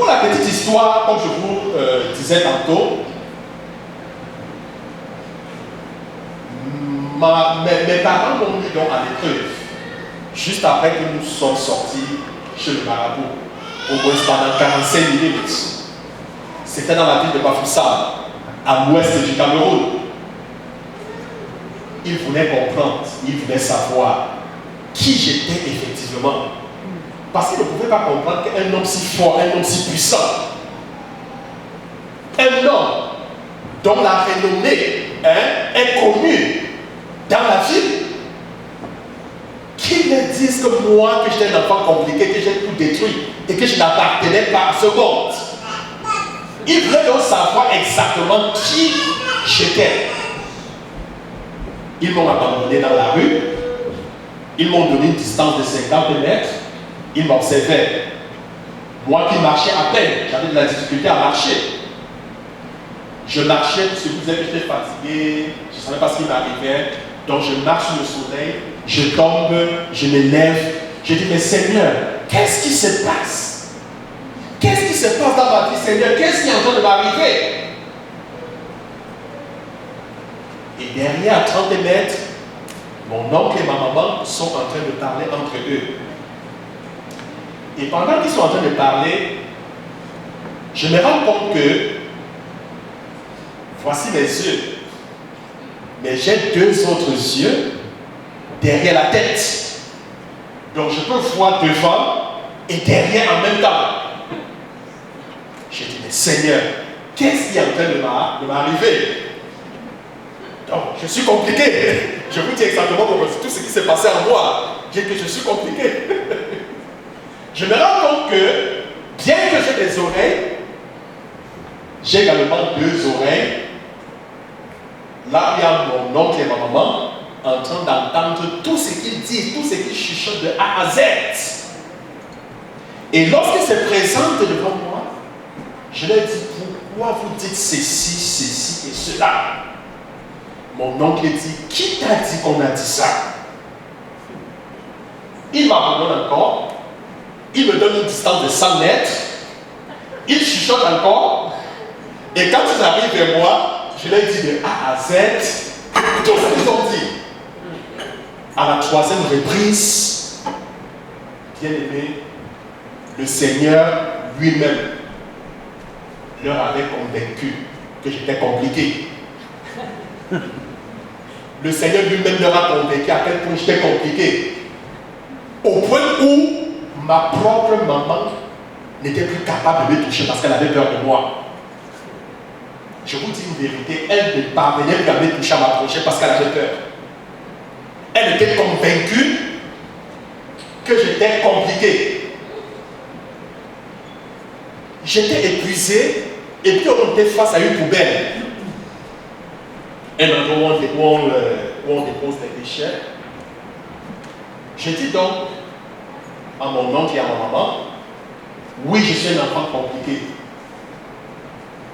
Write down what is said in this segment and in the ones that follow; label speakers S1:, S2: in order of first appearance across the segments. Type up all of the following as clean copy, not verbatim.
S1: Pour la petite histoire, comme je vous disais tantôt, mes parents m'ont mis donc à l'épreuve juste après que nous sommes sortis chez le marabout, au moins pendant 45 minutes. C'était dans la ville de Bafoussam, à l'ouest du Cameroun. Ils voulaient comprendre, ils voulaient savoir qui j'étais effectivement. Parce qu'ils ne pouvaient pas comprendre qu'un homme si fort, un homme si puissant, un homme dont la renommée est connue dans la ville, qu'ils me disent que moi, que j'étais un enfant compliqué, que j'ai tout détruit et que je n'appartenais pas à ce monde. Ils voulaient donc savoir exactement qui j'étais. Ils m'ont abandonné dans la rue, ils m'ont donné une distance de 50 mètres, ils m'observaient. Moi qui marchais à peine, j'avais de la difficulté à marcher. Je marchais, parce que vous savez que j'étais fatigué, je ne savais pas ce qui m'arrivait. Donc je marche sous le soleil, je tombe, je me lève. Je dis, mais Seigneur, qu'est-ce qui se passe? Qu'est-ce qui se passe dans ma vie, Seigneur? Qu'est-ce qui est en train de m'arriver? Et derrière, à 30 mètres, mon oncle et ma maman sont en train de parler entre eux. Et pendant qu'ils sont en train de parler, je me rends compte que voici mes yeux. Mais j'ai deux autres yeux derrière la tête. Donc je peux voir devant et derrière en même temps. J'ai dit, mais Seigneur, qu'est-ce qui est en train de m'arriver? Donc je suis compliqué. Je vous dis exactement tout ce qui s'est passé en moi. J'ai dit que je suis compliqué. Je me rends compte que, bien que j'ai des oreilles, j'ai également deux oreilles. Là, il y a mon oncle et ma maman en train d'entendre tout ce qu'ils disent, tout ce qu'ils chuchotent de A à Z. Et lorsqu'ils se présentent devant moi, je leur dis, pourquoi vous dites ceci, ceci et cela? Mon oncle dit, qui t'a dit qu'on a dit ça? Il m'abandonne encore. Il me donne une distance de 100 mètres. Il chuchote encore. Et quand ils arrivent vers moi, je leur dis de A à Z tout ce qu'ils ont dit. À la troisième reprise, bien aimé, le Seigneur lui-même leur avait convaincu que j'étais compliqué. Le Seigneur lui-même leur a convaincu à quel point j'étais compliqué. Au point où ma propre maman n'était plus capable de me toucher parce qu'elle avait peur de moi. Je vous dis une vérité, elle ne parvenait plus à me toucher, à m'approcher parce qu'elle avait peur. Elle était convaincue que j'étais compliqué. J'étais épuisé et puis on était face à une poubelle. Un endroit où on dépose les déchets. Je dis donc à mon oncle et à ma maman, oui, je suis un enfant compliqué.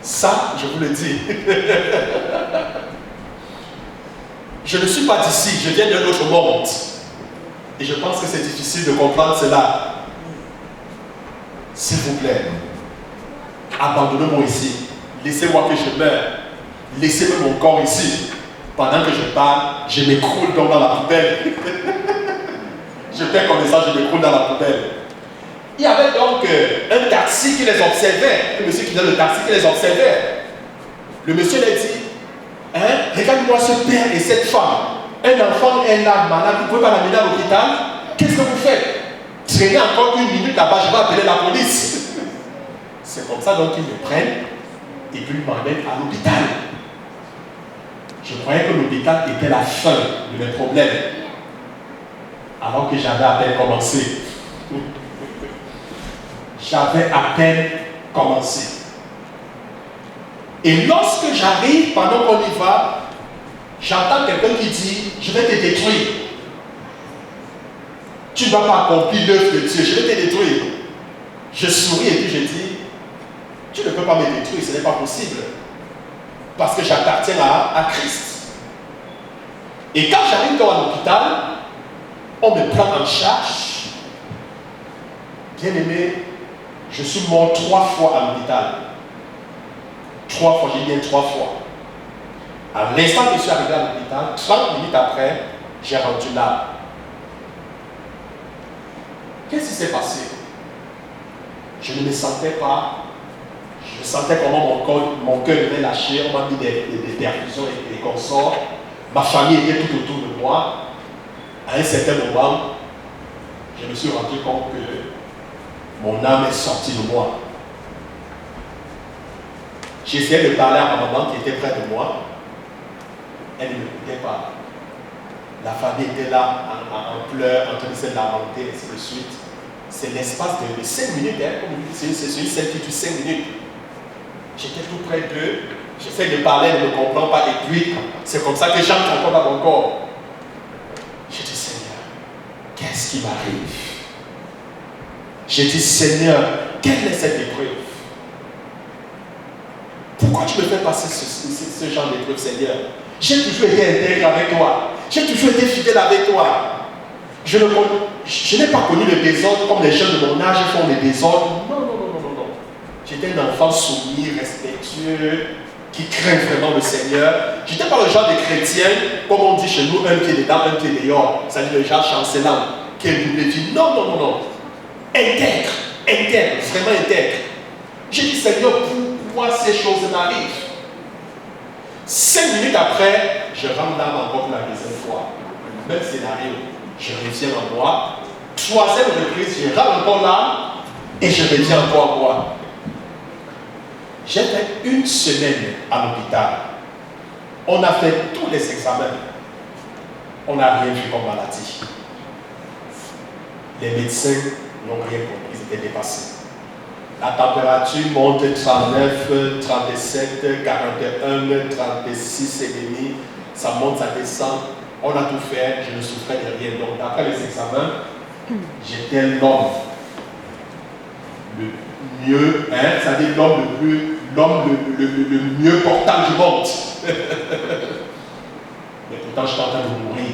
S1: Ça, je vous le dis. Je ne suis pas d'ici, je viens d'un autre monde. Et je pense que c'est difficile de comprendre cela. S'il vous plaît, abandonnez-moi ici. Laissez-moi que je meure. Laissez-moi mon corps ici. Pendant que je parle, je m'écroule donc dans la poubelle. Je fais comme ça, je m'écroule dans la poubelle. Il y avait donc un taxi qui les observait. Un monsieur qui faisait le taxi qui les observait. Le monsieur leur dit, hein, regarde-moi ce père et cette femme. Un enfant est là, malade, vous ne pouvez pas l'amener à l'hôpital. Qu'est-ce que vous faites? Traînez encore une minute là-bas, je vais appeler la police. C'est comme ça donc qu'ils me prennent et puis ils m'emmènent à l'hôpital. Je croyais que l'hôpital était la fin de mes problèmes. Alors que j'avais à peine commencé. J'avais à peine commencé. Et lorsque j'arrive, pendant qu'on y va, j'entends quelqu'un qui dit, je vais te détruire. Tu ne vas pas accomplir l'œuvre de Dieu, je vais te détruire. Je souris et puis je dis, tu ne peux pas me détruire, ce n'est pas possible. Parce que j'appartiens à Christ. Et quand j'arrive dans l'hôpital, on me prend en charge. Bien aimé, Je suis mort 3 fois à l'hôpital. 3 fois, j'ai bien 3 fois. À l'instant que je suis arrivé à l'hôpital, 30 minutes après, j'ai rendu là. Qu'est-ce qui s'est passé? Je ne me sentais pas. Je sentais comment mon cœur devait lâcher. On m'a mis des perfusions et des consorts. Ma famille était tout autour de moi. À un certain moment, je me suis rendu compte que mon âme est sortie de moi. J'essayais de parler à ma maman qui était près de moi. Elle ne m'écoutait pas. La famille était là en pleurs, en train de se lamenter, et ainsi de suite. C'est l'espace de 5 minutes, hein, comme c'est celui qui tue 5 minutes. J'étais tout près d'eux, j'essaie de parler, elle ne me comprend pas, et puis c'est comme ça que j'entre encore dans mon corps. J'ai dit, Seigneur, qu'est-ce qui m'arrive? J'ai dit, Seigneur, quelle est cette épreuve? Pourquoi tu me fais passer ce genre d'épreuve, Seigneur? J'ai toujours été intègre avec toi. J'ai toujours été fidèle avec toi. Je n'ai pas connu le désordre comme les jeunes de mon âge font le désordre. Non. J'étais un enfant soumis, respectueux, qui craint vraiment le Seigneur. Je n'étais pas le genre de chrétien, comme on dit chez nous, un pied dedans, un pied dehors. C'est-à-dire le genre chancelant, qui est double vie. Non. Intègre, vraiment intègre. J'ai dit, Seigneur, pourquoi ces choses m'arrivent? 5 minutes après, je rentre l'âme encore pour la deuxième fois. Le même scénario. Je reviens en moi. 3e reprise, je rentre encore l'âme et je reviens encore en moi. J'ai fait 1 semaine à l'hôpital. On a fait tous les examens. On n'a rien vu comme maladie. Les médecins n'ont rien compris, ils étaient dépassés. La température monte 39, 37, 41, 36 et demi. Ça monte, ça descend. On a tout fait, je ne souffrais de rien. Donc, après les examens, j'étais l'homme le mieux, c'est-à-dire l'homme le mieux portant du monde. Mais pourtant, j'étais en train de mourir.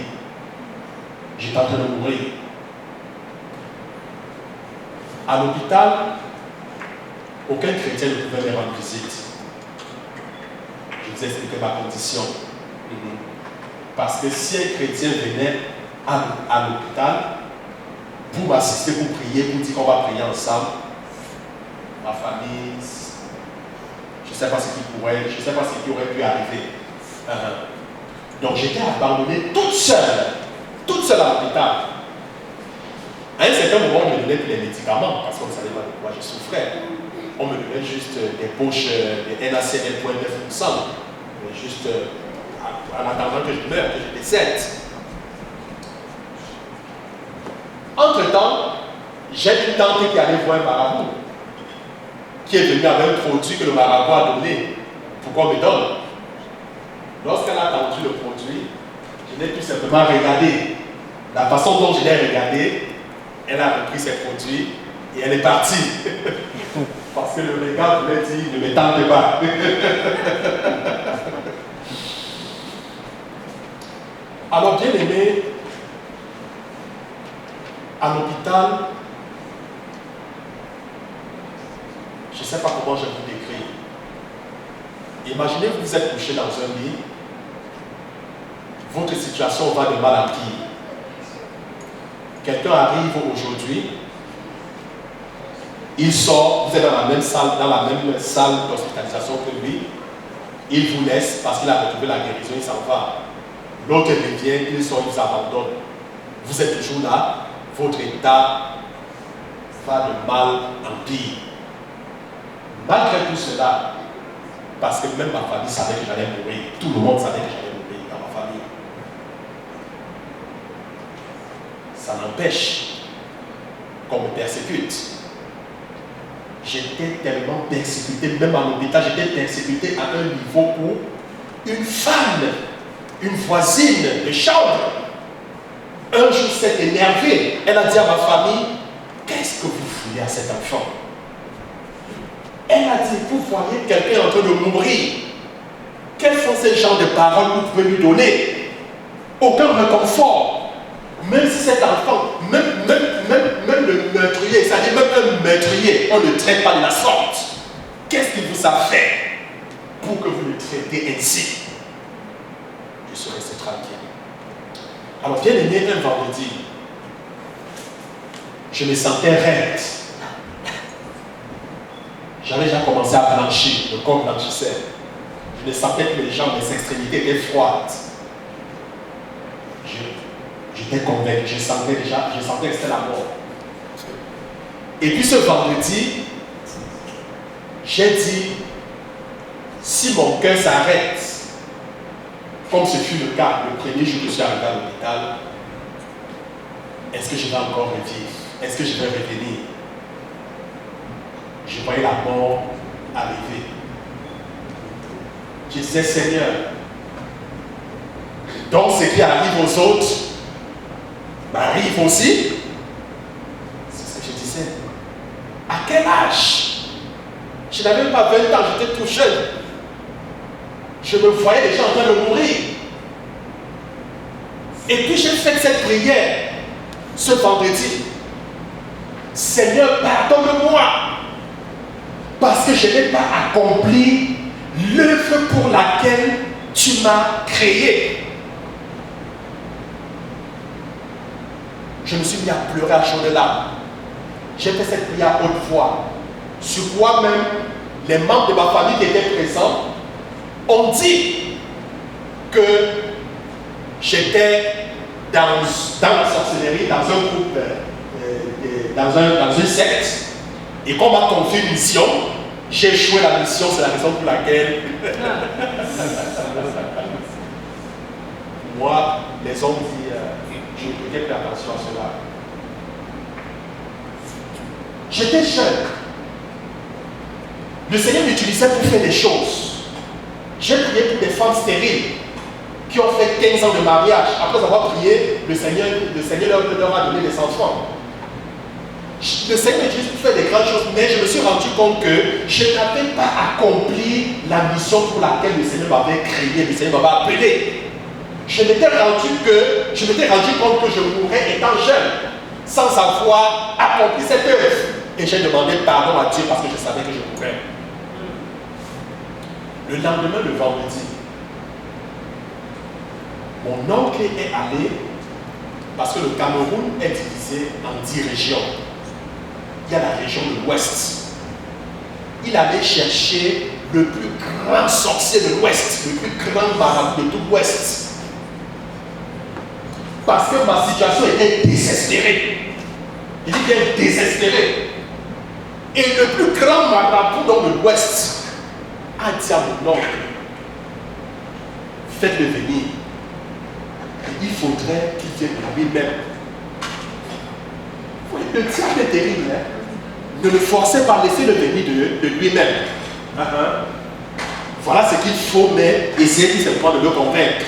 S1: J'étais en train de mourir. À l'hôpital, aucun chrétien ne pouvait me rendre visite. Je vous ai expliqué ma condition. Parce que si un chrétien venait à l'hôpital, pour m'assister, pour prier, pour dire qu'on va prier ensemble, ma famille, je ne sais pas ce qui aurait pu arriver. Donc j'étais abandonné toute seule à l'hôpital. À un certain moment, on me donnait plus les médicaments parce qu'on ne savait pas de quoi je souffrais. On me donnait juste des poches, des NaCl 1,9%, juste en attendant que je meure, que je décède. Entre-temps, j'ai une tante qui allait voir un marabout, qui est venue avec un produit que le marabout a donné pour qu'on me donne. Lorsqu'elle a tendu le produit, je l'ai tout simplement regardé. La façon dont je l'ai regardé, elle a repris ses produits et elle est partie. Parce que le regard voulait dire, ne me tente pas. Alors, bien aimé, à l'hôpital, je ne sais pas comment je vais vous décrire. Imaginez que vous êtes couché dans un lit, votre situation va de mal en pire. Quelqu'un arrive aujourd'hui, il sort, vous êtes dans la même salle d'hospitalisation que lui, il vous laisse parce qu'il a retrouvé la guérison, il s'en va. L'autre revient, il sort, il vous abandonne. Vous êtes toujours là, votre état va de mal en pire. Malgré tout cela, parce que même ma famille savait que j'allais mourir, tout le monde savait que j'allais mourir dans ma famille. Ça n'empêche qu'on me persécute. J'étais tellement persécuté, même à l'hôpital, j'étais persécuté à un niveau où une femme, une voisine de chambre, un jour s'est énervée. Elle a dit à ma famille, qu'est-ce que vous voulez à cet enfant? Elle a dit, vous voyez quelqu'un en train de mourir. Quels sont ces genres de paroles que vous pouvez lui donner? Aucun réconfort. Même si cet enfant, même le meurtrier meurtrier, c'est-à-dire même un meurtrier, on ne le traite pas de la sorte. Qu'est-ce qu'il vous a fait pour que vous le traitez ainsi? Je suis resté tranquille. Alors, bien aimé, un vendredi, je me sentais raide. J'avais déjà commencé à blanchir, le corps blanchissait. Je me sentais que les jambes, les extrémités étaient froides. J'étais convaincu, je sentais que c'était la mort. Et puis ce vendredi, j'ai dit, si mon cœur s'arrête, comme ce fut le cas le premier jour que je suis arrivé à l'hôpital, est-ce que je vais encore revivre? Est-ce que je vais revenir? Je voyais la mort arriver. Je disais, Seigneur, donc ce qui arrive aux autres m'arrive aussi. C'est ce que je disais. À quel âge? Je n'avais pas 20 ans, j'étais tout jeune. Je me voyais déjà en train de mourir. Et puis j'ai fait cette prière ce vendredi. Seigneur, pardonne-moi parce que je n'ai pas accompli l'œuvre pour laquelle tu m'as créé. Je me suis mis à pleurer à chaudes larmes. J'ai fait cette prière à haute voix. Sur quoi même les membres de ma famille qui étaient présents ont dit que j'étais dans la sorcellerie, dans un groupe, dans une secte, et qu'on m'a confié une mission. J'ai échoué la mission, c'est la raison pour laquelle moi, les hommes disent, je ne prêtais plus attention à cela. J'étais jeune. Le Seigneur m'utilisait pour faire des choses. J'ai prié pour des femmes stériles qui ont fait 15 ans de mariage. Après avoir prié, le Seigneur leur a donné des enfants. Le Seigneur m'utilise pour faire des grandes choses, mais je me suis rendu compte que je n'avais pas accompli la mission pour laquelle le Seigneur m'avait créé, le Seigneur m'avait appelé. Je m'étais rendu compte que je mourrais étant jeune, sans avoir accompli cette œuvre. Et j'ai demandé pardon à Dieu parce que je savais que je mourrais. Le lendemain, le vendredi, mon oncle est allé, parce que le Cameroun est divisé en 10 régions. Il y a la région de l'Ouest. Il allait chercher le plus grand sorcier de l'Ouest, le plus grand marabout de tout l'Ouest. Parce que ma situation était désespérée. Il dit bien désespérée. Et le plus grand marabout dans l'Ouest a dit à mon oncle, faites-le venir. Il faudrait qu'il vienne de lui-même. Le diable est terrible. Hein? Ne le forcez pas, laissez-le venir de lui-même. Voilà ce qu'il faut, mais essayez tout simplement de le convaincre.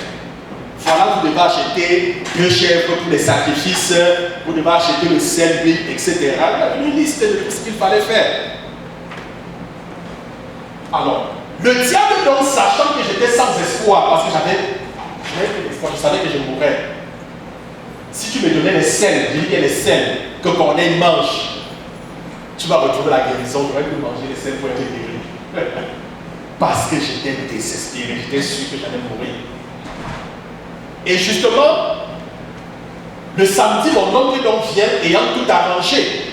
S1: Voilà, vous devez acheter 2 chèvres pour les sacrifices, vous devez acheter le sel, l'huile, etc. Il y a une liste de tout ce qu'il fallait faire. Alors, le diable, donc, sachant que j'étais sans espoir, parce que j'avais plus d'espoir, je savais que je mourrais. Si tu me donnais les sels, je dis qu'il y a les sels que Corneille mange, tu vas retrouver la guérison, j'aurais pu manger les sels pour être guéri. Parce que j'étais désespéré, j'étais sûr que j'allais mourir. Et justement, le samedi, mon oncle donc vient ayant tout arrangé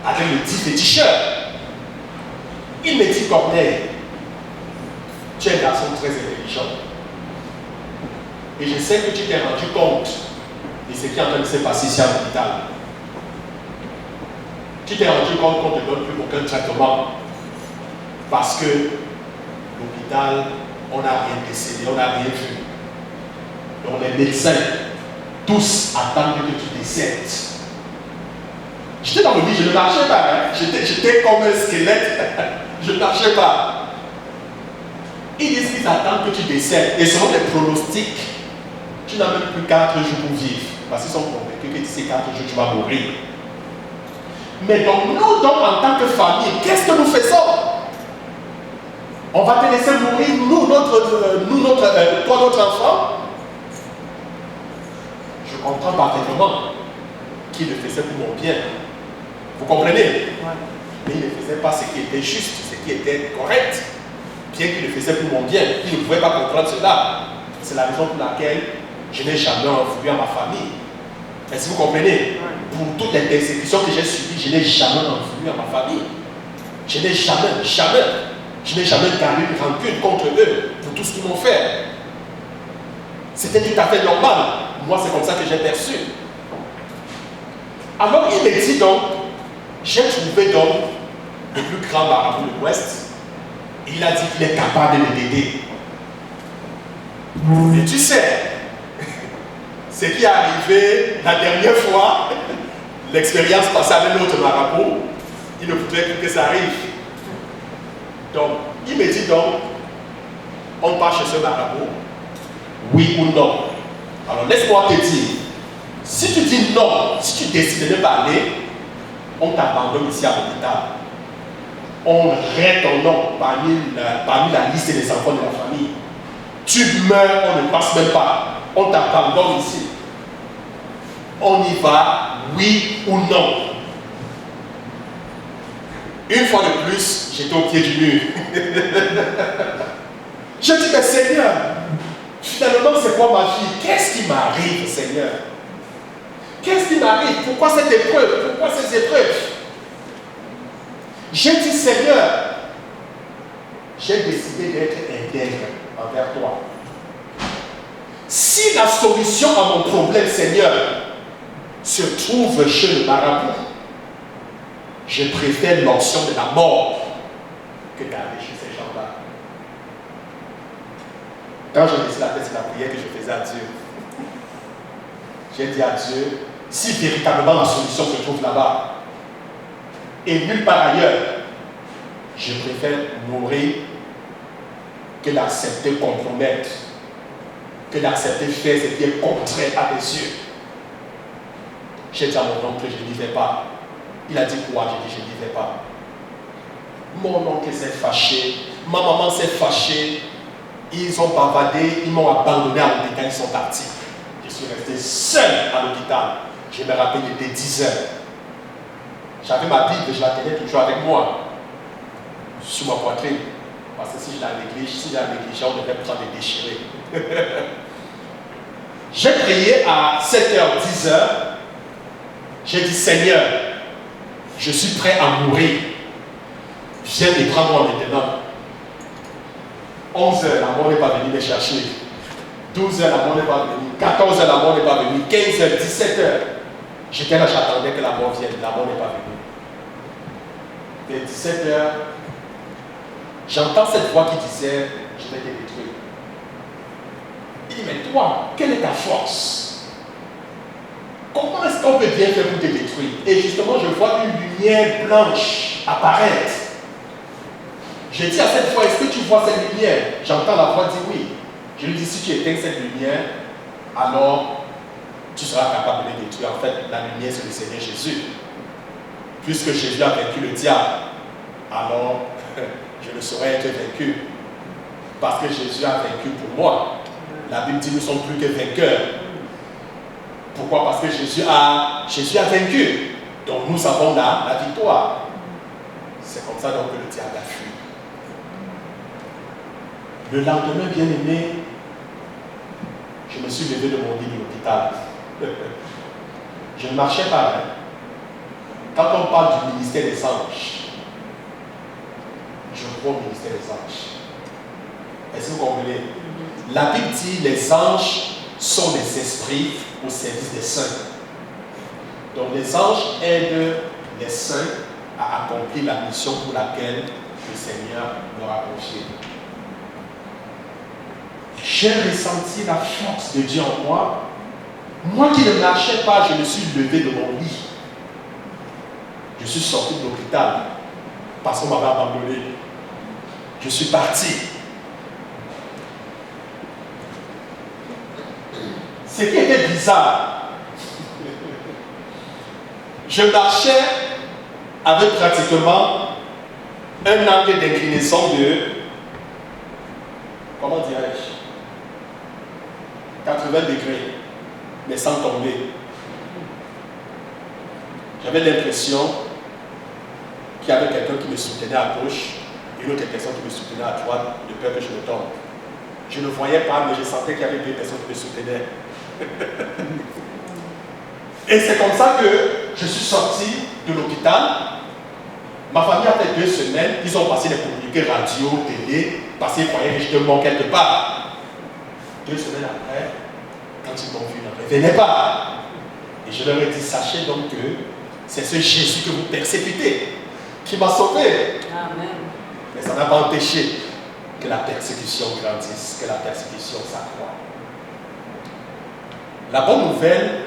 S1: avec le dit féticheur. Il me dit, Corneille, tu es un garçon très intelligent. Et je sais que tu t'es rendu compte de ce qui est en train de se passer ici à l'hôpital. Tu t'es rendu compte qu'on ne te donne plus aucun traitement. Parce que l'hôpital, on n'a rien décédé, on n'a rien vu. Donc les médecins, tous attendent que tu décèdes. J'étais dans le lit, je ne marchais pas. Hein? J'étais comme un squelette. Je ne marchais pas. Ils disent qu'ils attendent que tu décèdes. Et selon les pronostics, tu n'as même plus 4 jours pour vivre. Parce qu'ils sont convaincus que d'ici 4 jours, tu vas mourir. Mais donc, nous, donc, en tant que famille, qu'est-ce que nous faisons? On va te laisser mourir, toi, notre enfant? Je comprends parfaitement qu'il le faisait pour mon bien. Vous comprenez? Mais il ne faisait pas ce qui était juste, ce qui était correct. Bien qu'il le faisait pour mon bien, il ne pouvait pas comprendre cela. C'est la raison pour laquelle je n'ai jamais envoyé à ma famille. Est-ce que vous comprenez? Pour toutes les persécutions que j'ai subies, je n'ai jamais envoyé à ma famille. Je n'ai jamais gardé une rancune contre eux pour tout ce qu'ils m'ont fait. C'était tout à fait normal. Moi, c'est comme ça que j'ai perçu. Alors, il me dit donc, j'ai trouvé donc le plus grand marabout de l'Ouest. Il a dit qu'il est capable de m'aider. Et tu sais, ce qui est arrivé la dernière fois, l'expérience passée avec l'autre marabout, il ne voudrait plus que ça arrive. Donc, il me dit donc, on part chez ce marabout, oui ou non. Alors, laisse-moi te dire, si tu dis non, si tu décides de ne pas aller, on t'abandonne ici à l'hôpital. On raie ton nom parmi la liste des enfants de la famille. Tu meurs, on ne passe même pas. On t'abandonne ici. On y va, oui ou non. Une fois de plus, j'étais au pied du mur. Je dis, mais Seigneur, finalement, c'est quoi ma vie? Qu'est-ce qui m'arrive, Seigneur? Qu'est-ce qui m'arrive? Pourquoi cette épreuve? Pourquoi ces épreuves? J'ai dit, Seigneur, j'ai décidé d'être intègre envers toi. Si la solution à mon problème, Seigneur, se trouve chez le marabout, je préfère l'option de la mort que d'aller chez ces gens-là. Quand je laissais la tête sur la prière que je faisais à Dieu, j'ai dit à Dieu, si véritablement la solution se trouve là-bas, et nulle part ailleurs, je préfère mourir que d'accepter compromettre, que d'accepter faire ce qui est contraire à tes yeux. J'ai dit à mon oncle que je n'y vais pas. Il a dit quoi? J'ai dit je n'y vais pas. Mon oncle s'est fâché, ma maman s'est fâchée, ils ont bavardé, ils m'ont abandonné à l'hôpital, ils sont partis. Je suis resté seul à l'hôpital. Je me rappelle, il était 10 heures. J'avais ma Bible, je la tenais toujours avec moi, sous ma poitrine. Parce que si je la négligeais, on devait prendre et déchirer. J'ai prié à 7h, 10h. J'ai dit, Seigneur, je suis prêt à mourir. Viens et prends-moi maintenant. 11h, la mort n'est pas venue me chercher. 12h, la mort n'est pas venue. 14h, la mort n'est pas venue. 15h, 17h. J'étais là, j'attendais que la mort vienne. La mort n'est pas venue. Vers 17h, j'entends cette voix qui disait, je vais te détruire. Il dit, mais toi, quelle est ta force? Comment est-ce qu'on peut bien faire pour te détruire? Et justement, je vois une lumière blanche apparaître. Je dis à cette voix, est-ce que tu vois cette lumière? J'entends la voix dire oui. Je lui dis, si tu éteins cette lumière, alors tu seras capable de les détruire. En fait, la lumière, c'est le Seigneur Jésus. Puisque Jésus a vaincu le diable, alors je ne saurais être vaincu. Parce que Jésus a vaincu pour moi. La Bible dit, nous ne sommes plus que vainqueurs. Pourquoi? Parce que Jésus a vaincu. Donc nous avons la victoire. C'est comme ça donc que le diable a fui. Le lendemain, bien aimé, je me suis levé de mon lit de l'hôpital. Je ne marchais pas. Quand on parle du ministère des anges, je crois au ministère des anges. Est-ce que vous comprenez? La Bible dit les anges sont des esprits au service des saints. Donc les anges aident les saints à accomplir la mission pour laquelle le Seigneur leur a confié. J'ai ressenti la force de Dieu en moi. Moi qui ne marchais pas, je me suis levé de mon lit. Je suis sorti de l'hôpital parce qu'on m'avait abandonné. Je suis parti. Ce qui était bizarre, je marchais avec pratiquement un angle d'inclinaison de, comment dirais-je, 80 degrés, mais sans tomber. J'avais l'impression qu'il y avait quelqu'un qui me soutenait à gauche et une autre personne qui me soutenait à droite, de peur que je me tombe. Je ne voyais pas, mais je sentais qu'il y avait deux personnes qui me soutenaient. Et c'est comme ça que je suis sorti de l'hôpital. Ma famille a fait 2 semaines, ils ont passé les communiqués radio, télé, parce qu'ils croyaient que j'étais mort quelque part. 2 semaines après, quand ils m'ont vu, ils ne revenaient pas. Et je leur ai dit, sachez donc que c'est ce Jésus que vous persécutez, qui m'a sauvé.
S2: Amen.
S1: Mais ça n'a pas empêché que la persécution grandisse, que la persécution s'accroît. La bonne nouvelle,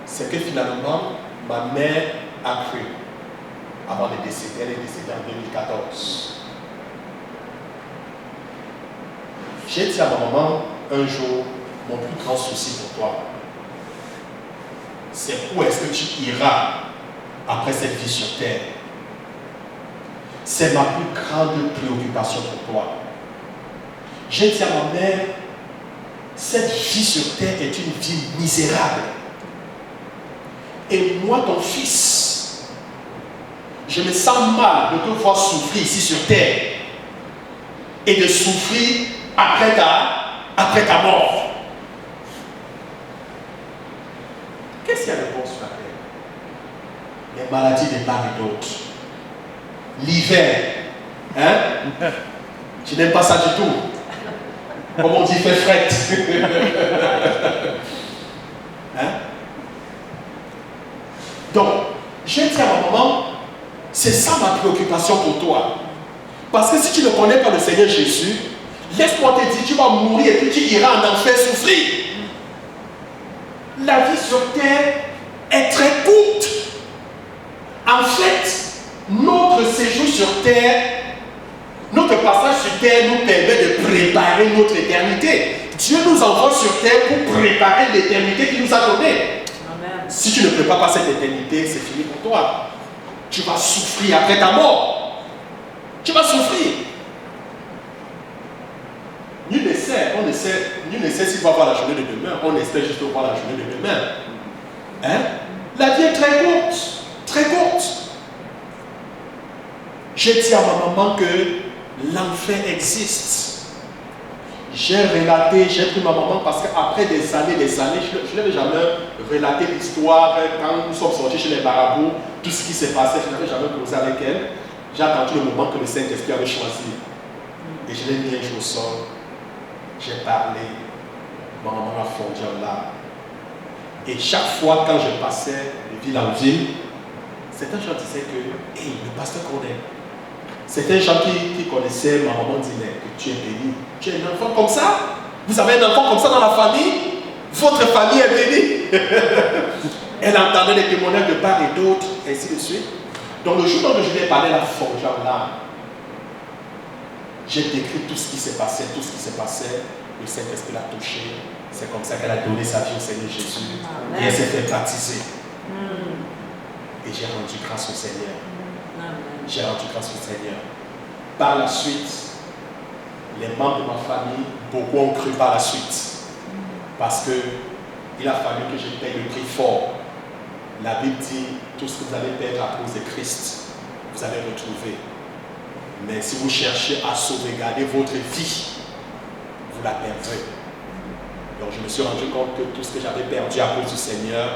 S1: c'est que finalement, ma mère a cru avant de décéder. Elle est décédée en 2014. J'ai dit à ma maman un jour, mon plus grand souci pour toi, c'est où est-ce que tu iras après cette vie sur terre. C'est ma plus grande préoccupation pour toi. J'ai dit à ma mère, cette vie sur terre est une vie misérable. Et moi, ton fils, je me sens mal de te voir souffrir ici sur terre et de souffrir après ta mort. Qu'est-ce qu'il y a de bon sur la terre? Les maladies de part et d'autre. L'hiver, hein? Tu n'aimes pas ça du tout. Comme on dit, fait fret. Hein? Donc, j'ai dit à ma maman, c'est ça ma préoccupation pour toi. Parce que si tu ne connais pas le Seigneur Jésus, laisse-moi te dire, tu vas mourir et puis tu iras en enfer souffrir. La vie sur terre est très courte. En fait, notre séjour sur terre, notre passage sur terre nous permet de préparer notre éternité. Dieu nous envoie sur terre pour préparer l'éternité qu'il nous a donnée. Amen. Si tu ne prépares pas cette éternité, c'est fini pour toi. Tu vas souffrir après ta mort. Tu vas souffrir. Nul ne sait s'il va voir la journée de demain. On espère juste voir la journée de demain. Hein? La vie est très courte. Très courte. J'ai dit à ma maman que l'enfer existe. J'ai pris ma maman parce qu'après des années, je n'avais jamais relaté l'histoire quand nous sommes sortis chez les marabouts, tout ce qui s'est passé, je n'avais jamais causé avec elle. J'ai attendu le moment que le Saint-Esprit avait choisi. Et je l'ai mis un jour au sol. J'ai parlé. Ma maman a fondu en larmes. Et chaque fois quand je passais de ville en ville, certains gens disaient que, hey, le pasteur connaît. Certains gens qui connaissaient ma maman disaient que tu es béni. Tu es un enfant comme ça? Vous avez un enfant comme ça dans la famille? Votre famille est bénie. Elle entendait les témoignages de part et d'autre, ainsi de suite. Donc le jour où je lui ai parlé, la forge en larmes. J'ai décrit tout ce qui s'est passé, Le Saint-Esprit l'a touché. C'est comme ça qu'elle a donné sa vie au Seigneur Jésus. Amen. Et elle s'est fait baptiser. Et j'ai rendu grâce au Seigneur. J'ai rendu grâce au Seigneur. Par la suite, les membres de ma famille, beaucoup ont cru par la suite. Parce qu'il a fallu que je paye le prix fort. La Bible dit, tout ce que vous allez perdre à cause de Christ, vous allez retrouver. Mais si vous cherchez à sauvegarder votre vie, vous la perdrez. Donc je me suis rendu compte que tout ce que j'avais perdu à cause du Seigneur,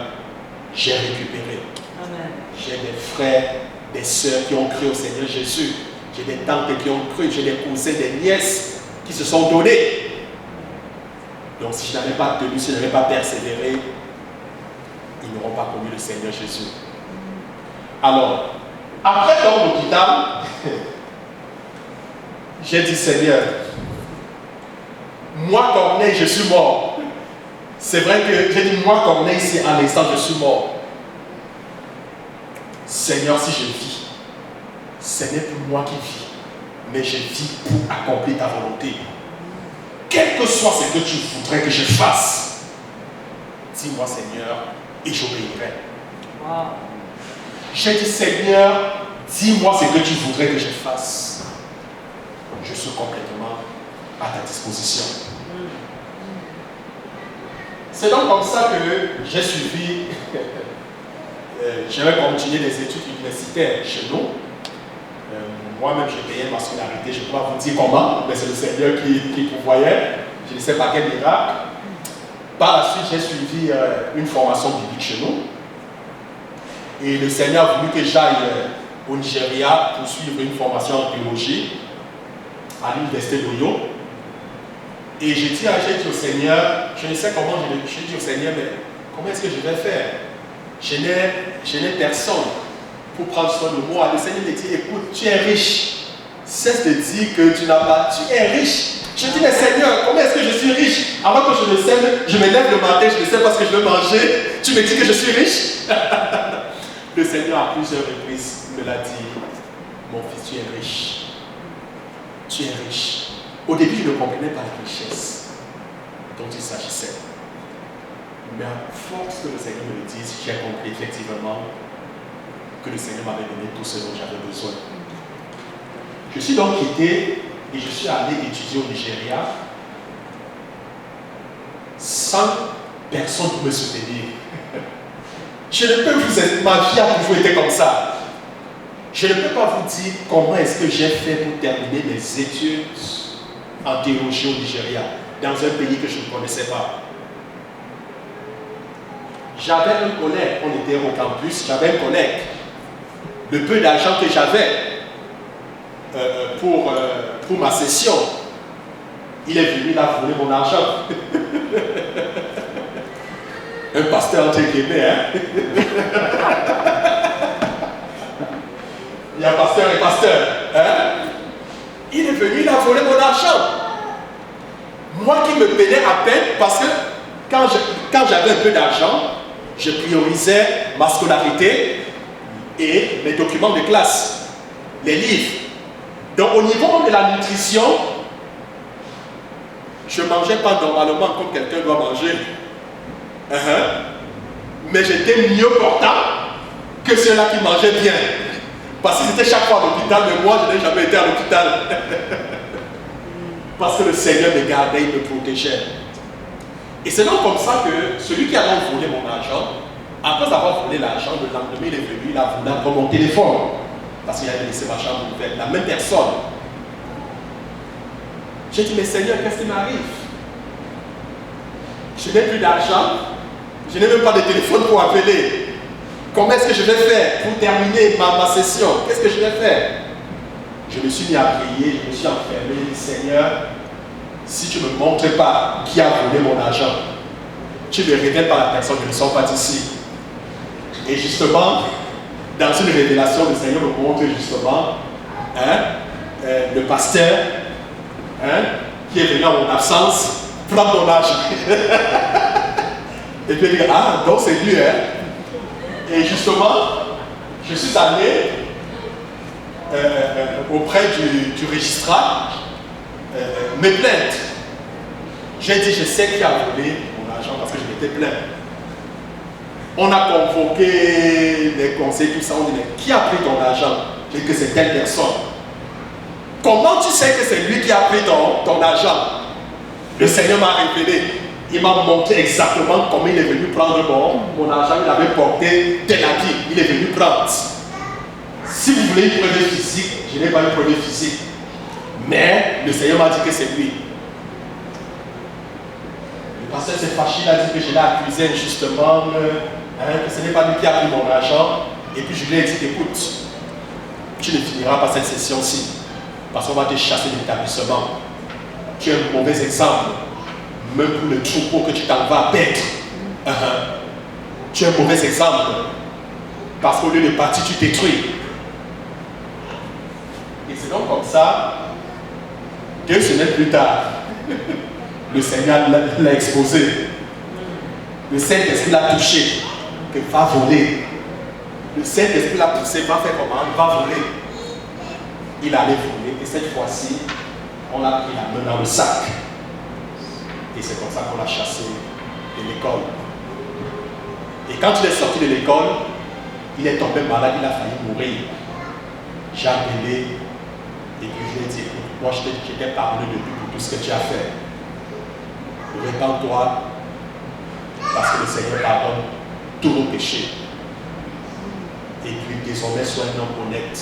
S1: j'ai récupéré. Amen. J'ai des frères, des sœurs qui ont cru au Seigneur Jésus. J'ai des tantes qui ont cru, j'ai des cousins, des nièces qui se sont donnés. Donc si je n'avais pas tenu, si je n'avais pas persévéré, ils n'auront pas connu le Seigneur Jésus. Alors, après dans l'hôpital, j'ai dit, Seigneur, moi Corneille, je suis mort. C'est vrai que j'ai dit, moi Corneille, c'est à l'instant je suis mort. Seigneur, si je vis, ce n'est plus moi qui vis, mais je vis pour accomplir ta volonté. Quel que soit ce que tu voudrais que je fasse, dis-moi Seigneur, et j'obéirai. Wow. J'ai dit, Seigneur, dis-moi ce que tu voudrais que je fasse. Je suis complètement à ta disposition. C'est donc comme ça que j'ai suivi j'avais continué des études universitaires chez nous. Moi-même, j'ai payé ma scolarité, je ne peux pas vous dire comment, mais c'est le Seigneur qui pourvoyait. Je ne sais pas quel miracle. Par la suite, j'ai suivi une formation biblique chez nous. Et le Seigneur a voulu que j'aille au Nigeria pour suivre une formation en théologie à l'université d'Oyo. Et j'ai dit au Seigneur, je ne sais comment, j'ai dit au Seigneur, mais comment est-ce que je vais faire? Je n'ai personne pour prendre soin de moi. Le Seigneur me dit, écoute, tu es riche. Cesse de dire que tu n'as pas, tu es riche. Je dis, mais Seigneur, comment est-ce que je suis riche? Avant que je le sème, je me lève le matin, je ne sais pas ce que je veux manger. Tu me dis que je suis riche? Le Seigneur, à plusieurs reprises, me l'a dit, mon fils, tu es riche. Tu es riche. Au début, je ne comprenais pas la richesse dont il s'agissait. Mais à force que le Seigneur me le dise, j'ai compris effectivement que le Seigneur m'avait donné tout ce dont j'avais besoin. Je suis donc quitté et je suis allé étudier au Nigeria sans personne pour me soutenir. Je ne peux vous dire, ma vie a toujours été comme ça. Je ne peux pas vous dire comment est-ce que j'ai fait pour terminer mes études en théologie au Nigeria, dans un pays que je ne connaissais pas. J'avais un collègue, on était au campus, j'avais un collègue. Le peu d'argent que j'avais pour ma session, il est venu, il a volé mon argent. Un pasteur entre guillemets, hein? Il y a pasteur et pasteur, hein? Il est venu, il a volé mon argent. Moi qui me peinais à peine, parce que quand j'avais un peu d'argent, je priorisais ma scolarité et mes documents de classe, les livres. Donc au niveau de la nutrition, je ne mangeais pas normalement comme quelqu'un doit manger. Mais j'étais mieux portant que ceux-là qui mangeaient bien. Parce qu'ils étaient chaque fois à l'hôpital, mais moi je n'ai jamais été à l'hôpital. Parce que le Seigneur me gardait, il me protégeait. Et c'est donc comme ça que celui qui a donc volé mon argent, après avoir volé l'argent, le lendemain il est venu, il a voulu prendre mon téléphone. Parce qu'il avait laissé ma chambre ouverte. La même personne. J'ai dit, mais Seigneur, qu'est-ce qui m'arrive? Je n'ai plus d'argent, je n'ai même pas de téléphone pour appeler. Comment est-ce que je vais faire pour terminer ma session? Qu'est-ce que je vais faire? Je me suis mis à prier, je me suis enfermé, je dis, Seigneur, si tu ne me montres pas qui a volé mon argent, tu me révèles par la personne, je ne sors pas d'ici. Et justement, dans une révélation, le Seigneur me montre justement le pasteur qui est venu en mon absence prendre mon argent. Et puis il dit, ah, donc c'est lui, hein? Et justement, je suis allé auprès du registrar me plaindre. J'ai dit, je sais qui a volé mon argent parce que je m'étais plaint. On a convoqué les conseils, tout ça, on dit, mais qui a pris ton argent? J'ai dit que c'est telle personne. Comment tu sais que c'est lui qui a pris ton argent? Le Seigneur m'a révélé. Il m'a montré exactement comment il est venu prendre mon argent. Il avait porté tel habit. Il est venu prendre. Si vous voulez une preuve physique, je n'ai pas une preuve physique. Mais le Seigneur m'a dit que c'est lui. Le pasteur s'est fâché, il a dit que je l'ai accusé injustement, que ce n'est pas lui qui a pris mon argent. Et puis je lui ai dit, écoute, tu ne finiras pas cette session-ci, parce qu'on va te chasser de l'établissement. Tu es un mauvais exemple. Même pour le troupeau que tu t'en vas perdre. Tu es un mauvais exemple. Parce qu'au lieu de partir, tu détruis. Et c'est donc comme ça, 2 semaines plus tard, le Seigneur l'a exposé. Le Saint-Esprit l'a touché. Que va voler. Le Saint-Esprit l'a poussé, va faire comment? Il va voler. Il allait voler. Et cette fois-ci, on a pris la main dans le sac. Et c'est comme ça qu'on l'a chassé de l'école. Et quand il est sorti de l'école, il est tombé malade, il a failli mourir. J'ai appelé et puis je lui ai dit, écoute, moi je t'ai pardonné depuis pour tout ce que tu as fait. Répands-toi parce que le Seigneur pardonne tous nos péchés. Et puis désormais, soit un homme honnête.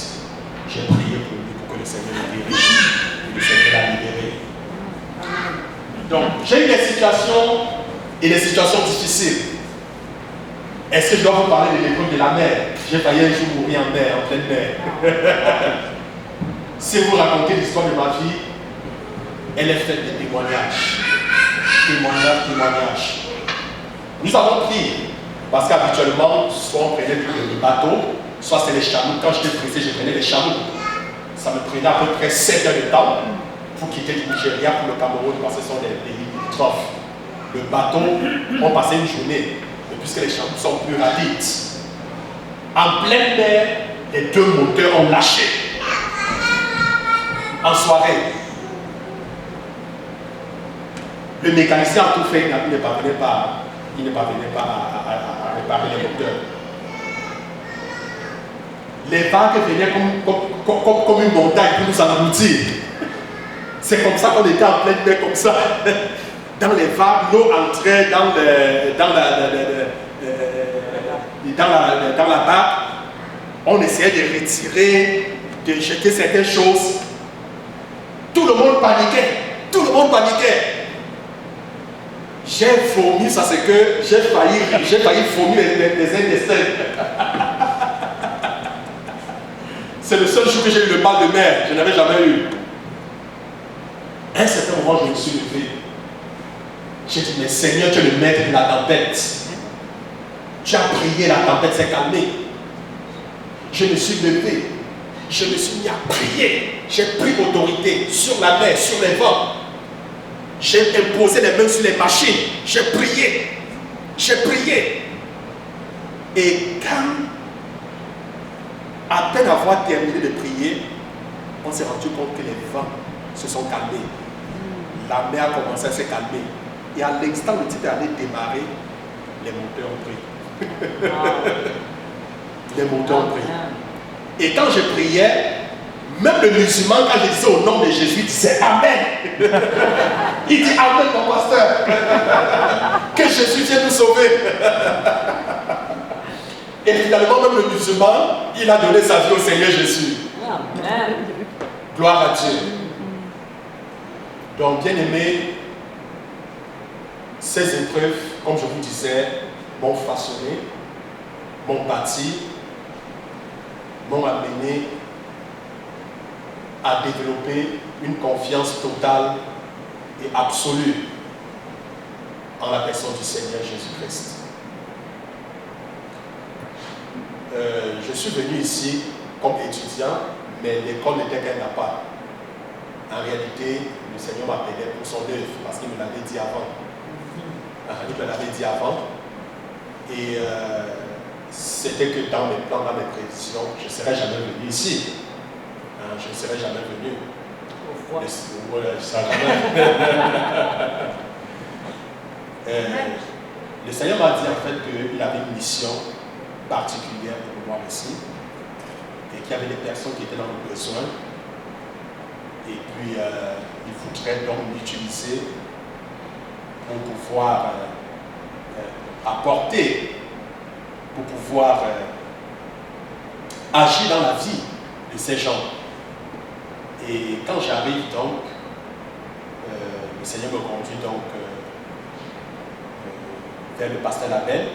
S1: J'ai prié pour lui pour que le Seigneur le guérisse. Et le Seigneur l'a libéré. Donc, j'ai eu des situations et des situations difficiles. Est-ce que je dois vous parler de l'épreuve de la mer? J'ai failli un jour mourir en mer, en pleine mer. Si vous racontez l'histoire de ma vie, elle est faite de témoignages. Témoignages. Nous avons pris, parce qu'habituellement, soit on prenait le bateau, soit c'est les chameaux. Quand j'étais pressé, je prenais les chameaux. Ça me prenait à peu près 7 heures de temps pour quitter le Nigeria pour le Cameroun, parce que ce sont des pays limitrophes. Le bateau, on passait une journée, et puisque les chameaux sont plus rapides. En pleine mer, les deux moteurs ont lâché. En soirée. Le mécanicien a tout fait, il ne parvenait pas à réparer les moteurs. Les vagues venaient comme une montagne pour nous engloutir. C'est comme ça qu'on était en pleine mer, comme ça. Dans les vagues, l'eau entrait dans la barque. On essayait de retirer, de jeter certaines choses. Tout le monde paniquait. Tout le monde paniquait. J'ai vomi, ça c'est que j'ai failli vomir les intestins. C'est le seul jour que j'ai eu le mal de mer. Je n'avais jamais eu. À un certain moment, je me suis levé. J'ai dit, mais Seigneur, tu es le maître de la tempête. Tu as prié, la tempête s'est calmée. Je me suis levé. Je me suis mis à prier. J'ai pris autorité sur la mer, sur les vents. J'ai imposé les mains sur les machines. J'ai prié. J'ai prié. Et quand, à peine avoir terminé de prier, on s'est rendu compte que les vents se sont calmés. La mer a commencé à se calmer. Et à l'instant où le titre allait démarrer, les moteurs ont pris. Les moteurs ont pris. Et quand je priais, même le musulman, quand je disais au nom de Jésus, il disait Amen. Il dit Amen, mon pasteur. Que Jésus vienne nous sauver. Et finalement, même le musulman, il a donné sa vie au Seigneur Jésus. Amen. Gloire à Dieu. Donc, bien aimé, ces épreuves, comme je vous disais, m'ont façonné, m'ont bâti, m'ont amené à développer une confiance totale et absolue en la personne du Seigneur Jésus-Christ. Je suis venu ici comme étudiant, mais l'école n'était qu'un appart. En réalité, le Seigneur m'appelait pour son œuvre parce qu'il me l'avait dit avant. Il me l'avait dit avant. Et c'était que dans mes plans, dans mes prévisions, je ne serais jamais venu ici. Je ne serais jamais venu. Voilà, je ne serais jamais. Le Seigneur m'a dit en fait qu'il avait une mission particulière pour moi ici. Et qu'il y avait des personnes qui étaient dans le besoin. Et puis, il voudrait donc l'utiliser pour pouvoir apporter, pour pouvoir agir dans la vie de ces gens. Et quand j'arrive donc, le Seigneur me conduit donc vers le pasteur Labelle,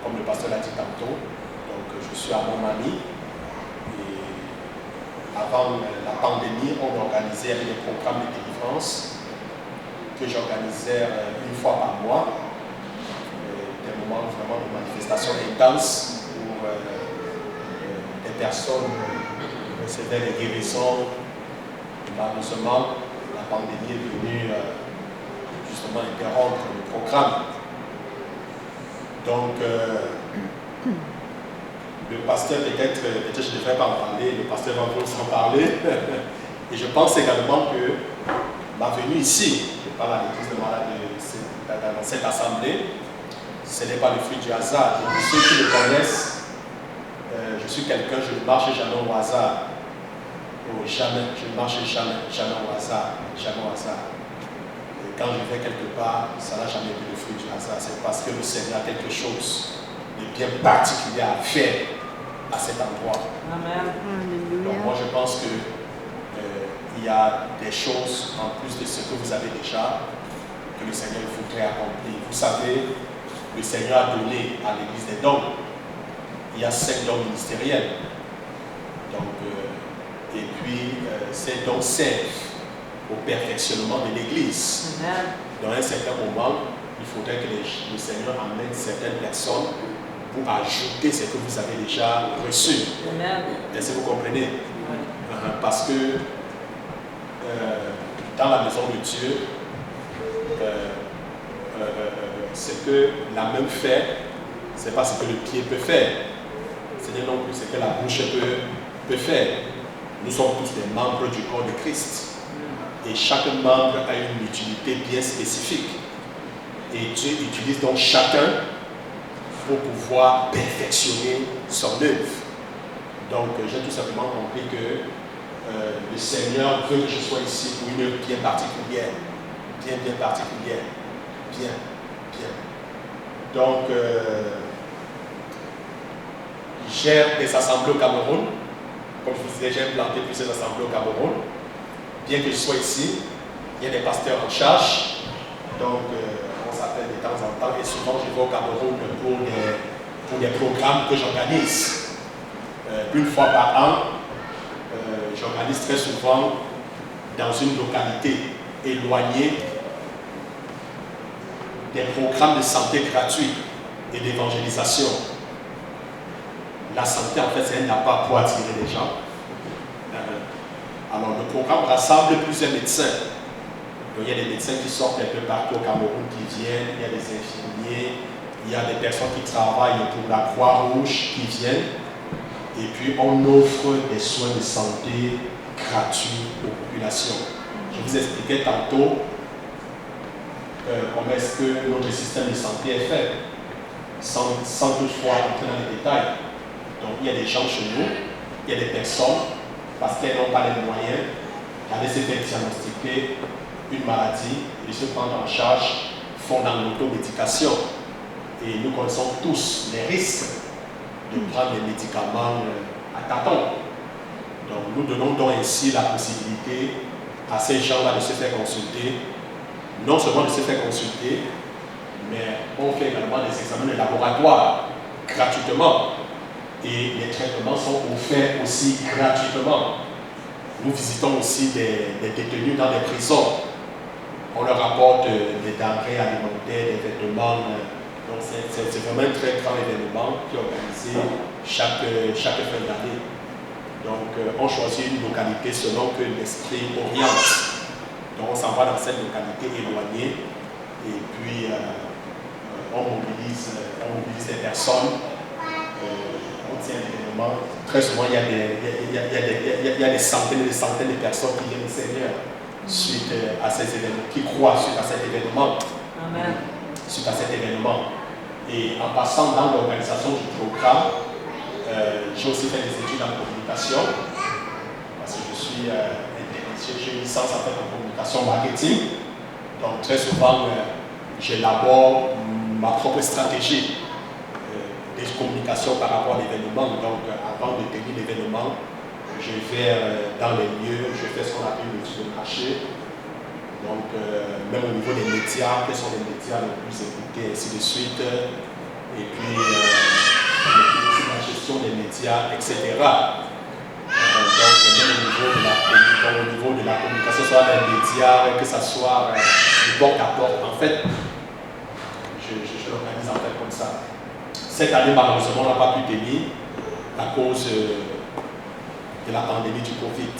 S1: comme le pasteur l'a dit tantôt. Donc je suis à Montmagny. Et avant la pandémie, on organisait des programmes de délivrance que j'organisais une fois par mois. Des moments vraiment de manifestation intense où des personnes recevaient des guérisons. Malheureusement, la pandémie est venue justement interrompre le programme. Donc, le pasteur, peut-être je ne devrais pas en parler, le pasteur va vous en parler. Et je pense également que ma venue ici, par à l'église de Malade dans cette assemblée, ce n'est pas le fruit du hasard. Et pour ceux qui le connaissent, je suis quelqu'un, je ne marche jamais au hasard. Oh, jamais, je ne marche jamais au hasard. Jamais au hasard. Et quand je vais quelque part, ça n'a jamais été le fruit du hasard. C'est parce que le Seigneur a quelque chose de bien particulier à faire à cet endroit.
S2: Amen.
S1: Donc moi je pense que il y a des choses en plus de ce que vous avez déjà que le Seigneur voudrait accomplir. Vous savez, le Seigneur a donné à l'Église des dons. Il y a 5 dons ministériels. Donc, et puis, ces dons servent au perfectionnement de l'Église. Dans un certain moment, il faudrait que le Seigneur amène certaines personnes pour ajouter ce que vous avez déjà reçu. Est-ce que vous comprenez? Parce que dans la maison de Dieu, ce que la main fait, ce n'est pas ce que le pied peut faire. Ce n'est non plus ce que la bouche peut faire. Nous sommes tous des membres du corps de Christ. Et chaque membre a une utilité bien spécifique. Et Dieu utilise donc chacun pour pouvoir perfectionner son œuvre. Donc j'ai tout simplement compris que le Seigneur veut que je sois ici pour une œuvre bien particulière. Bien particulière. Bien. Donc, j'ai des assemblées au Cameroun. Comme je vous disais, j'ai implanté plusieurs assemblées au Cameroun. Bien que je sois ici, il y a des pasteurs en charge. Donc, on s'appelle de temps en temps. Et souvent, je vais au Cameroun pour des programmes que j'organise. Une fois par an, j'organise très souvent dans une localité éloignée des programmes de santé gratuits et d'évangélisation. La santé, en fait, c'est un appât pour attirer les gens. Alors, le programme rassemble plusieurs médecins. Donc, il y a des médecins qui sortent un peu partout au Cameroun qui viennent, il y a des infirmiers, il y a des personnes qui travaillent pour la Croix-Rouge qui viennent. Et puis, on offre des soins de santé gratuits aux populations. Je vous expliquais tantôt comment est-ce que notre système de santé est fait, sans toutefois entrer dans les détails. Donc il y a des gens chez nous, il y a des personnes, parce qu'elles n'ont pas les moyens, d'aller se faire diagnostiquer une maladie, et de se prendre en charge, font dans l'automédication. Et nous connaissons tous les risques de prendre les médicaments à tâtons. Donc nous donnons donc ainsi la possibilité à ces gens-là de se faire consulter. Non seulement de se faire consulter, mais on fait également des examens de laboratoire gratuitement. Et les traitements sont offerts aussi gratuitement. Nous visitons aussi des détenus dans des prisons. On leur apporte des denrées alimentaires, des vêtements. Donc c'est vraiment un très grand événement qui est organisé chaque fin d'année. Donc on choisit une localité selon que l'esprit oriente. Donc on s'en va dans cette localité éloignée et puis on mobilise des personnes, on tient des événements. Très souvent il y a des centaines et des centaines de personnes qui viennent au Seigneur suite à ces événements, qui croient suite à cet événement.
S2: Amen.
S1: Suite à cet événement. Et en passant dans l'organisation du programme, j'ai aussi fait des études en communication parce que je suis j'ai une licence en fait en communication marketing. Donc très souvent, j'élabore ma propre stratégie de communication par rapport à l'événement. Donc avant de tenir l'événement, je vais dans les lieux, je fais ce qu'on appelle une étude de marché. Donc même au niveau des médias, quels sont les médias les plus écoutés, ainsi de suite. Et puis la gestion des médias, etc. Donc, même au niveau de la communication, soit des médias, que ce soit du porte-à-porte, en fait, je l'organise en fait comme ça. Cette année, malheureusement, on n'a pas pu tenir à cause de la pandémie du Covid.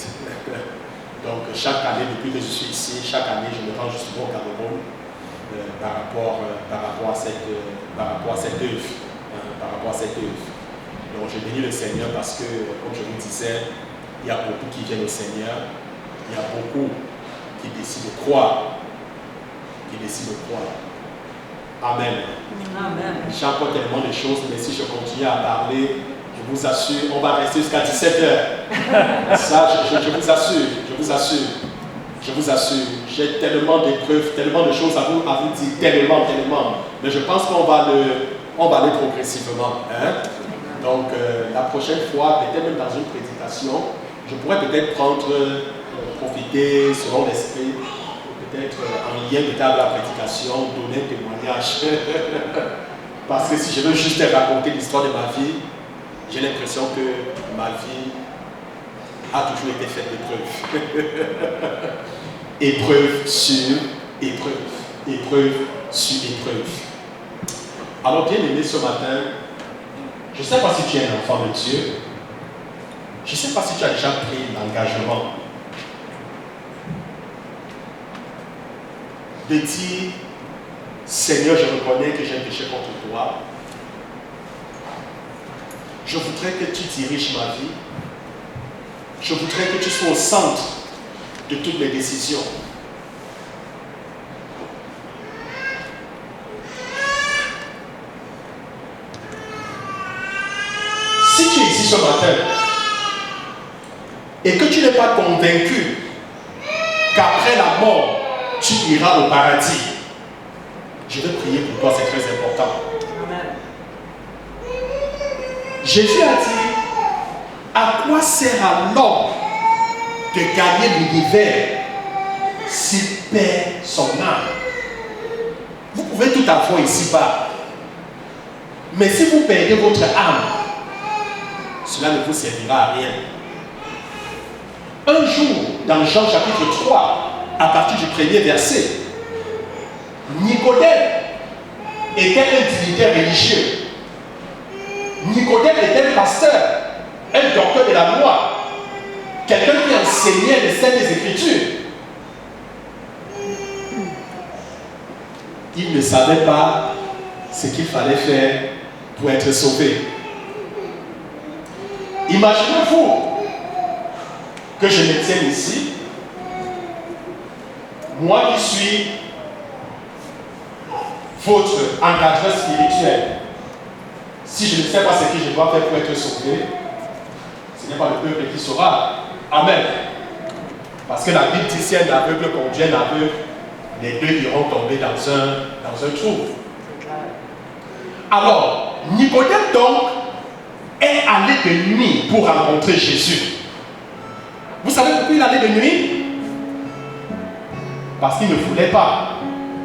S1: Donc, chaque année, depuis que je suis ici, chaque année, je me rends justement au Cameroun par rapport à cette œuvre. Donc, je bénis le Seigneur parce que, comme je vous disais, il y a beaucoup qui viennent au Seigneur, il y a beaucoup qui décident de croire. Amen.
S2: Amen.
S1: J'ai encore tellement de choses, mais si je continue à parler, je vous assure, on va rester jusqu'à 17h. Ça, je vous assure. J'ai tellement d'épreuves, tellement de choses à vous dire, tellement. Mais je pense qu'on va on va aller progressivement. Hein? Donc, la prochaine fois, peut-être même dans une prédication, je pourrais peut-être profiter selon l'esprit, peut-être en lien peut-être avec la prédication, donner un témoignage. Parce que si je veux juste raconter l'histoire de ma vie, j'ai l'impression que ma vie a toujours été faite d'épreuves. Épreuve sur épreuve. Épreuve sur épreuve. Alors, bien aimé, ce matin, je ne sais pas si tu es un enfant de Dieu. Je ne sais pas si tu as déjà pris l'engagement de dire, Seigneur, je reconnais que j'ai péché contre toi. Je voudrais que tu diriges ma vie. Je voudrais que tu sois au centre de toutes mes décisions. Si tu es ici ce matin et que tu n'es pas convaincu qu'après la mort, tu iras au paradis, je vais prier pour toi, c'est très important. Amen. Jésus a dit, à quoi sert à l'homme de gagner l'univers s'il perd son âme? Vous pouvez tout avoir ici-bas, mais si vous perdez votre âme, cela ne vous servira à rien. Un jour, dans Jean chapitre 3, à partir du premier verset, Nicodème était un dignitaire religieux. Nicodème était un pasteur, un docteur de la loi, quelqu'un qui enseignait les Saintes Écritures. Il ne savait pas ce qu'il fallait faire pour être sauvé. Imaginez-vous que je me tienne ici, moi qui suis votre encadreur spirituel. Si je ne sais pas ce que je dois faire pour être sauvé, ce n'est pas le peuple qui saura. Amen. Parce que la Bible dit si un aveugle conduit un aveugle, les deux iront tomber dans un trou. Alors, Nicodème donc est allé de nuit pour rencontrer Jésus. Vous savez pourquoi il allait de nuit? Parce qu'il ne voulait pas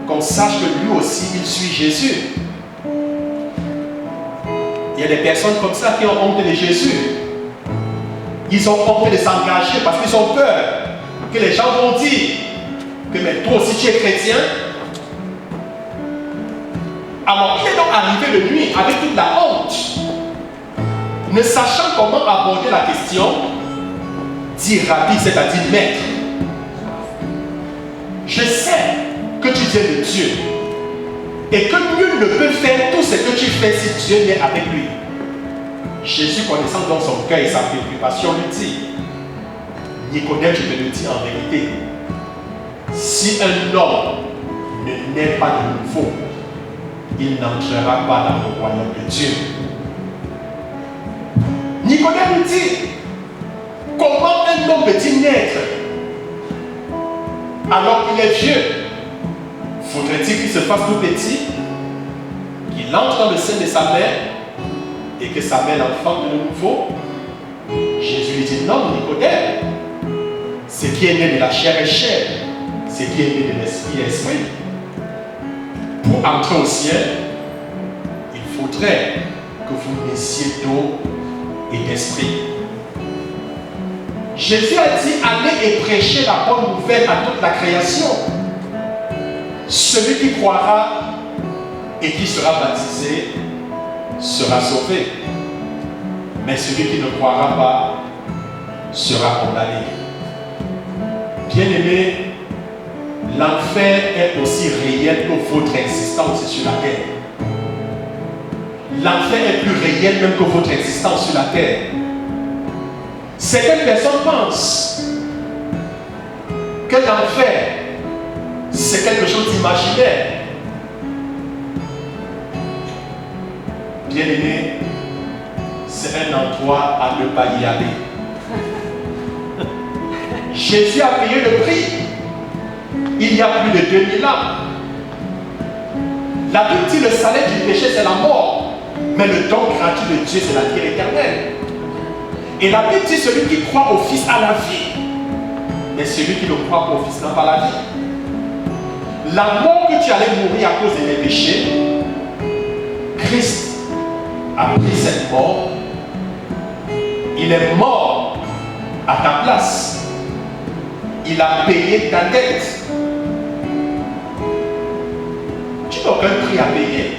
S1: qu'on sache que lui aussi il suit Jésus. Il y a des personnes comme ça qui ont honte de Jésus. Ils ont honte de s'engager parce qu'ils ont peur que les gens vont dire que mais toi aussi tu es chrétien. Alors il est donc arrivé de nuit avec toute la honte, ne sachant comment aborder la question, dit Rabbi, c'est-à-dire maître. Je sais que tu viens de Dieu et que nul ne peut faire tout ce que tu fais si Dieu n'est avec lui. Jésus, connaissant dans son cœur et sa préoccupation, lui dit, Nicodème, je te le dis en vérité, si un homme ne naît pas de nouveau, il n'entrera pas dans le royaume de Dieu. Nicodème lui dit, comment un homme peut-il naître alors qu'il est vieux? Faudrait-il qu'il se fasse tout petit, qu'il entre dans le sein de sa mère et que sa mère l'enfante de nouveau? Jésus lui dit, non, Nicodème, ce qui est né de la chair est chair, ce qui est né de l'esprit est esprit. Pour entrer au ciel, il faudrait que vous naissiez d'eau et d'esprit. Jésus a dit, allez et prêchez la bonne nouvelle à toute la création. Celui qui croira et qui sera baptisé sera sauvé. Mais celui qui ne croira pas sera condamné. Bien-aimé, l'enfer est aussi réel que votre existence sur la terre. L'enfer est plus réel même que votre existence sur la terre. Certaines personnes pensent que l'enfer, c'est quelque chose d'imaginaire. Bien-aimé, c'est un endroit à ne pas y aller. Jésus a payé le prix il y a plus de 2000 ans. La Bible dit le salaire du péché, c'est la mort. Mais le don gratuit de Dieu, c'est la vie éternelle. Et la Bible dit, celui qui croit au Fils a la vie. Mais celui qui ne croit pas au Fils n'a pas la vie. La mort que tu allais mourir à cause de tes péchés, Christ a pris cette mort. Il est mort à ta place. Il a payé ta dette. Tu n'as aucun prix à payer.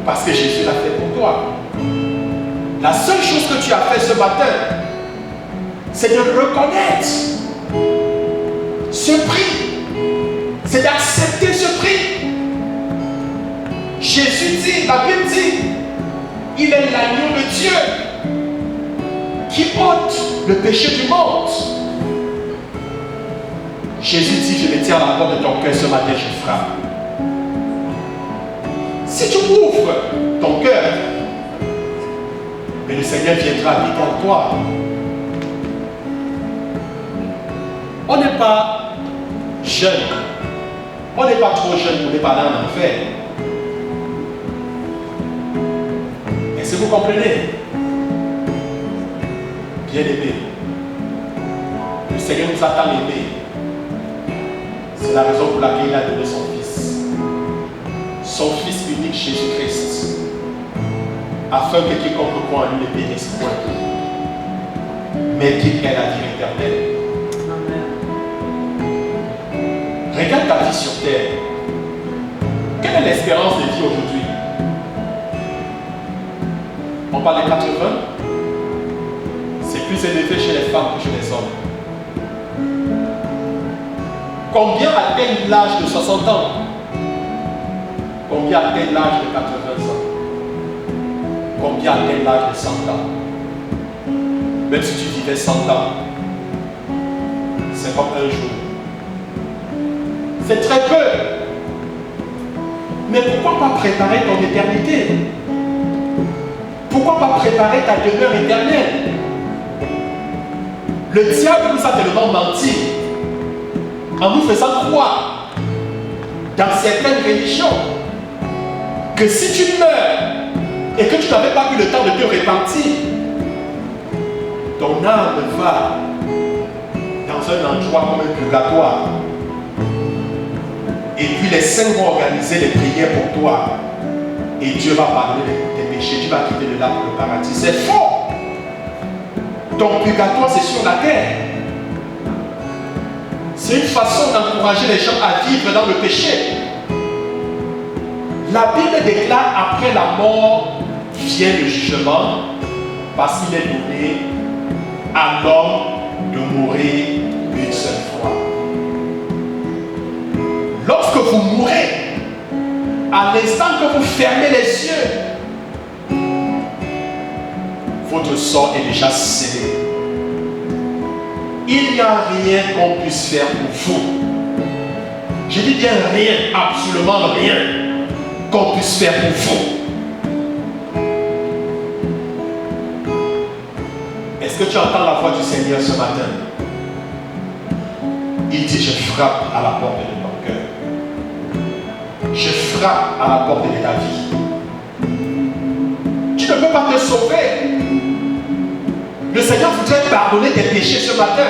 S1: Parce que Jésus l'a fait pour toi. La seule chose que tu as fait ce matin, c'est de reconnaître ce prix. C'est d'accepter ce prix. Jésus dit, la Bible dit, il est l'agneau de Dieu qui ôte le péché du monde. Jésus dit, je me tiens à la porte de ton cœur ce matin, je frappe. Si tu ouvres ton cœur, mais le Seigneur viendra habiter en toi. On n'est pas jeune. On n'est pas trop jeune pour ne pas aller en enfer. Est-ce que vous comprenez? Bien-aimé, le Seigneur nous a tant aimés. C'est la raison pour laquelle il a donné son Fils. Son Fils unique, Jésus-Christ. Afin que quiconque croit en lui ne périsse point, mais qu'il ait la vie éternelle. Regarde ta vie sur terre. Quelle est l'espérance de vie aujourd'hui? On parle de 80. C'est plus élevé chez les femmes que chez les hommes. Combien atteignent l'âge de 60 ans? Combien atteignent l'âge de 80 ans? Combien atteignent l'âge de 100 ans? Même si tu vivais 100 ans, c'est comme un jour. C'est très peu. Mais pourquoi pas préparer ton éternité? Pourquoi pas préparer ta demeure éternelle? Le diable nous a tellement menti en nous faisant croire dans certaines religions que si tu meurs et que tu n'avais pas eu le temps de te repentir, ton âme va dans un endroit comme un purgatoire. Et puis les saints vont organiser les prières pour toi. Et Dieu va pardonner tes péchés. Tu vas quitter de là pour le paradis. C'est faux. Ton purgatoire, c'est sur la terre. C'est une façon d'encourager les gens à vivre dans le péché. La Bible déclare après la mort vient le jugement, parce qu'il est donné à l'homme de mourir une seule fois. Lorsque vous mourrez, à l'instant que vous fermez les yeux, votre sort est déjà scellé. Il n'y a rien qu'on puisse faire pour vous. Je dis bien rien, absolument rien qu'on puisse faire pour vous. Est-ce que tu entends la voix du Seigneur ce matin? Il dit, je frappe à la porte de ton cœur. Je frappe à la porte de ta vie. Tu ne peux pas te sauver. Le Seigneur voudrait pardonner tes péchés ce matin.